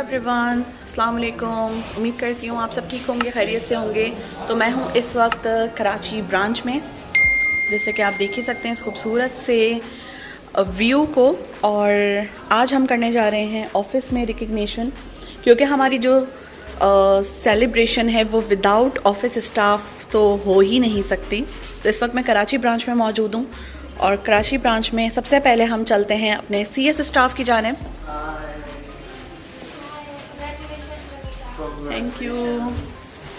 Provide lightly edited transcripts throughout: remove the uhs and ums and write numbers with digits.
Everyone, अस्सलाम वालेकुम। उम्मीद करती हूँ आप सब ठीक होंगे, खैरियत से होंगे। तो मैं हूँ इस वक्त कराची ब्रांच में, जैसे कि आप देख ही सकते हैं इस खूबसूरत से व्यू को। और आज हम करने जा रहे हैं ऑफिस में रिकग्निशन, क्योंकि हमारी जो सेलिब्रेशन है वो विदाउट ऑफिस स्टाफ तो हो ही नहीं सकती। तो इस वक्त मैं कराची ब्रांच में मौजूद हूँ और कराची ब्रांच में सबसे पहले हम चलते हैं अपने CS स्टाफ की जानिब। Thank you.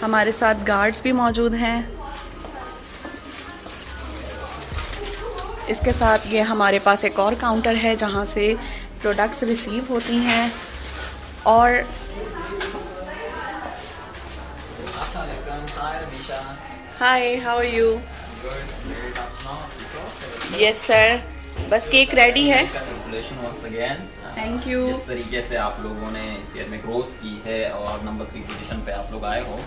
हमारे साथ गार्ड्स भी मौजूद हैं। इसके साथ ये हमारे पास एक और काउंटर है जहाँ से प्रोडक्ट्स रिसीव होती हैं। और hi, how are you? Yes sir, बस केक रेडी है। Thank you. जिस तरीके से आप लोगों ने इस ईयर में ग्रोथ की है और नंबर 3 पोजीशन पे आप लोग आए हो,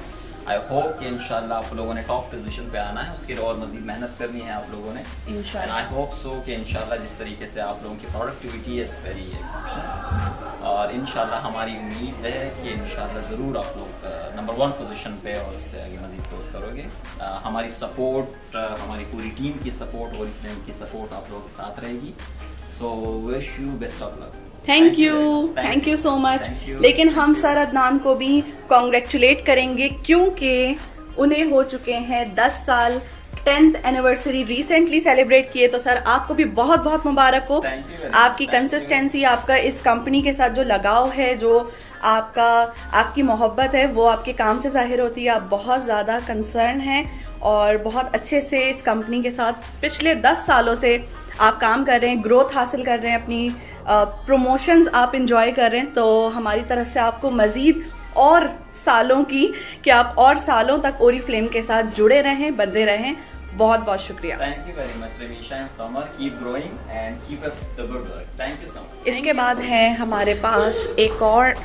आई होप कि इंशाल्लाह आप लोगों ने टॉप पोजीशन पे आना है, उसके लिए और मजीद मेहनत करनी है आप लोगों ने इंशाल्लाह। आई होप सो कि इंशाल्लाह जिस तरीके से आप लोगों की प्रोडक्टिविटी इज़ वेरी एक्सेप्शनल, और इंशाल्लाह हमारी उम्मीद है कि इंशाल्लाह ज़रूर आप लोग नंबर 1 पोजीशन पे और उससे आगे मजीद ग्रोथ करोगे। हमारी सपोर्ट, हमारी पूरी टीम की सपोर्ट, ओरिफ्लेम की सपोर्ट आप लोगों के साथ रहेगी। So wish you best of luck. Thank you so much. लेकिन हम सर अदनान को भी कॉन्ग्रेचुलेट करेंगे, क्योंकि उन्हें हो चुके हैं 10 साल। 10th एनिवर्सरी रिसेंटली सेलिब्रेट किए। तो सर आपको भी बहुत बहुत मुबारक हो। आपकी कंसिस्टेंसी, आपका इस कंपनी के साथ जो लगाव है, जो आपकी मोहब्बत है, वो आपके काम से जाहिर होती है। आप बहुत ज़्यादा कंसर्न हैं और बहुत अच्छे से इस कंपनी के साथ पिछले 10 सालों से आप काम कर रहे हैं, ग्रोथ हासिल कर रहे हैं, अपनी प्रमोशंस आप इंजॉय कर रहे हैं। तो हमारी तरफ से आपको मज़ीद और सालों की, कि आप और सालों तक ओरिफ्लेम के साथ जुड़े रहें, बंधे रहें। बहुत बहुत शुक्रिया। Thank you very much Ramisha and Kamar. Keep growing and keep up the good work. Thank you so much. इसके बाद है हमारे पास एक और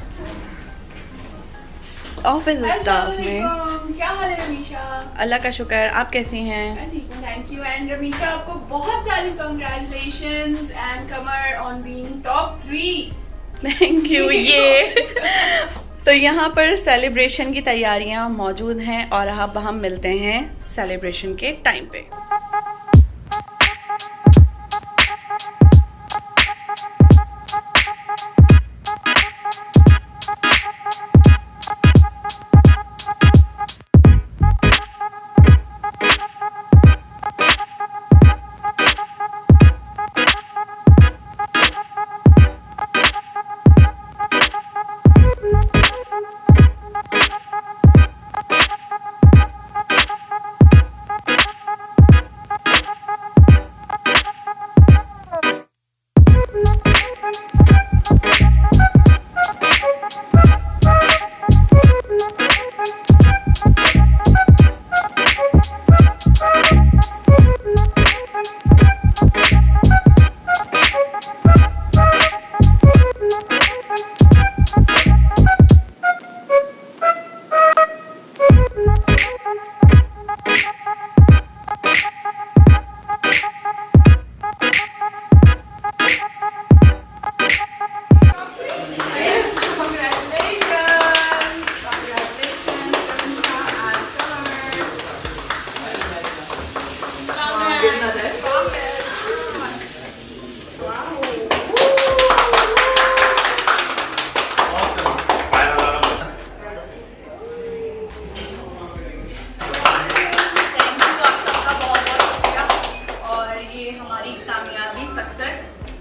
ऑफिस स्टाफ में। क्या हाल है रमीशा? अल्लाह का शुक्र, आप कैसी हैं? ठीक हूँ, थैंक यू। एंड रमीशा, आपको बहुत सारी congratulations and Qamar on being top 3। Thank you. ये तो यहाँ पर सेलिब्रेशन की तैयारियाँ मौजूद हैं और अब हम मिलते हैं सेलिब्रेशन के टाइम पे।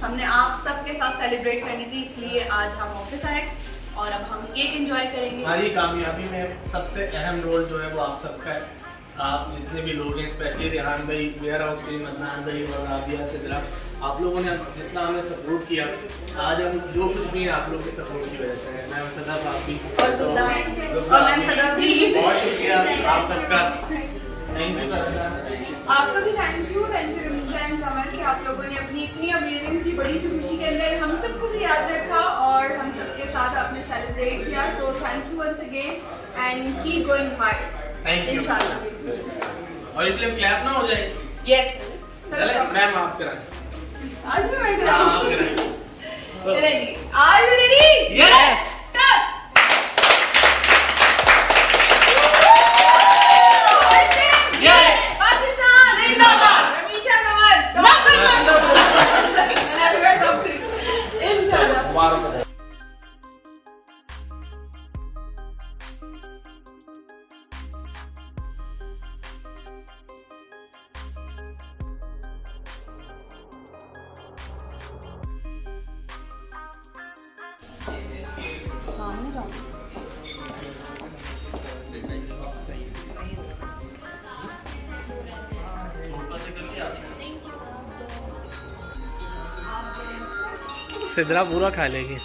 हमने आप सबके साथ सेलिब्रेट करनी थी, इसलिए आज हम ऑफिस आए और अब हम केक एंजॉय करेंगे। हमारी कामयाबी में सबसे अहम रोल जो है वो आप सबका है। आप जितने भी लोग हैं, स्पेशली रेहान भाई, वेयर हाउस टीम, अदनान भाई और राबिया सिद्रा, आप लोगों ने जितना हमें सपोर्ट किया, आज हम जो कुछ भी है आप लोग के सपोर्ट की वजह से है। मैम सदफ, आप भी बहुत शुक्रिया आप सबका। Thank you. आपका भी थैंक यू रमीशा एंड कमर कि आप लोगों ने अपनी इतनी अमेजिंग सी बड़ी सी खुशी के अंदर हम सबको भी याद रखा और हम सबके साथ आपने सेलिब्रेट किया। So thank you once again and keep going high. Thank you. इंशाल्लाह। और इसलिए क्लैप ना हो जाए। यस मैम आप कराएं। आज भी मैं हाँ आप कराएं। चलेंगे। Are you ready? Yes. Start. सामने जाओ। सिद्रा पूरा खा लेगी।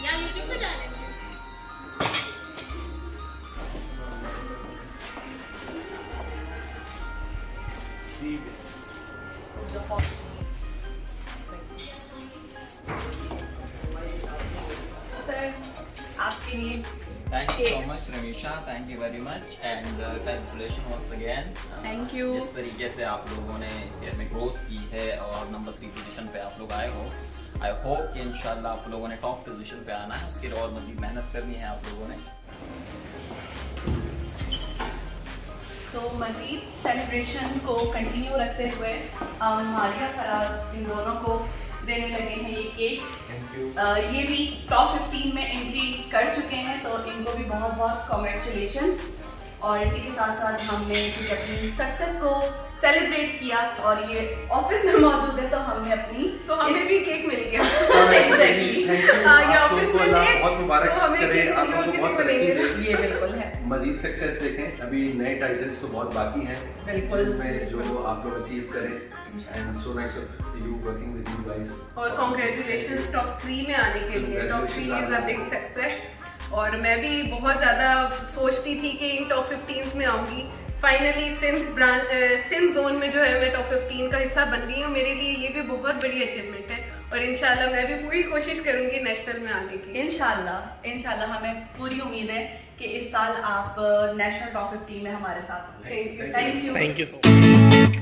सर आपके लिए Thank you so much रमीशा, thank you very much and congratulations once again. Thank you. जिस तरीके से आप लोगों ने इस ईयर में ग्रोथ की है और नंबर 3 पोजीशन पे आप लोग आए हो, आई होप कि इंशाल्लाह आप लोगों ने टॉप पोजीशन पे आना है, उसके लिए और मजीद मेहनत करनी है आप लोगों ने। तो मज़ीद सेलिब्रेशन को कंटिन्यू रखते हुए मारिया फराज इन दोनों को देने लगे हैं ये केक। ये भी टॉप 15 में एंट्री कर चुके हैं, तो इनको भी बहुत बहुत कॉन्ग्रेचुलेशंस। और इसी के साथ साथ हमने कुछ अपनी सक्सेस को सेलिब्रेट किया और ये ऑफिस में मौजूद है, तो हमने अपनी तो हमें भी केक मिल गया। Exactly. ये ऑफिस में थे, बहुत मुबारक तो हमें करे, केक आप मिल लोगों को गया, बहुत किसी को तरक्की नहीं दे। ये बिल्कुल है। मजीद सक्सेस देखें, अभी नए टाइटल्स तो बहुत बाकी हैं बिल्कुल। में जो आप लोग अचीव करें and so nice of you working with you guys. और कॉन्ग्रेचुलेशंस टॉप 3 में आने के लिए। Top 3 is a big success और मैं भी बहुत ज़्यादा सोचती थी कि इन टॉप 15 में आऊँगी। फाइनली सिंध जोन में जो है मैं टॉप 15 का हिस्सा बन गई हूँ। मेरे लिए ये भी बहुत बड़ी अचीवमेंट है और इंशाल्लाह मैं भी पूरी कोशिश करूँगी नेशनल में आने की। इंशाल्लाह हमें पूरी उम्मीद है कि इस साल आप नेशनल टॉप 15 में हमारे साथ होंगे। Thank you. Thank you.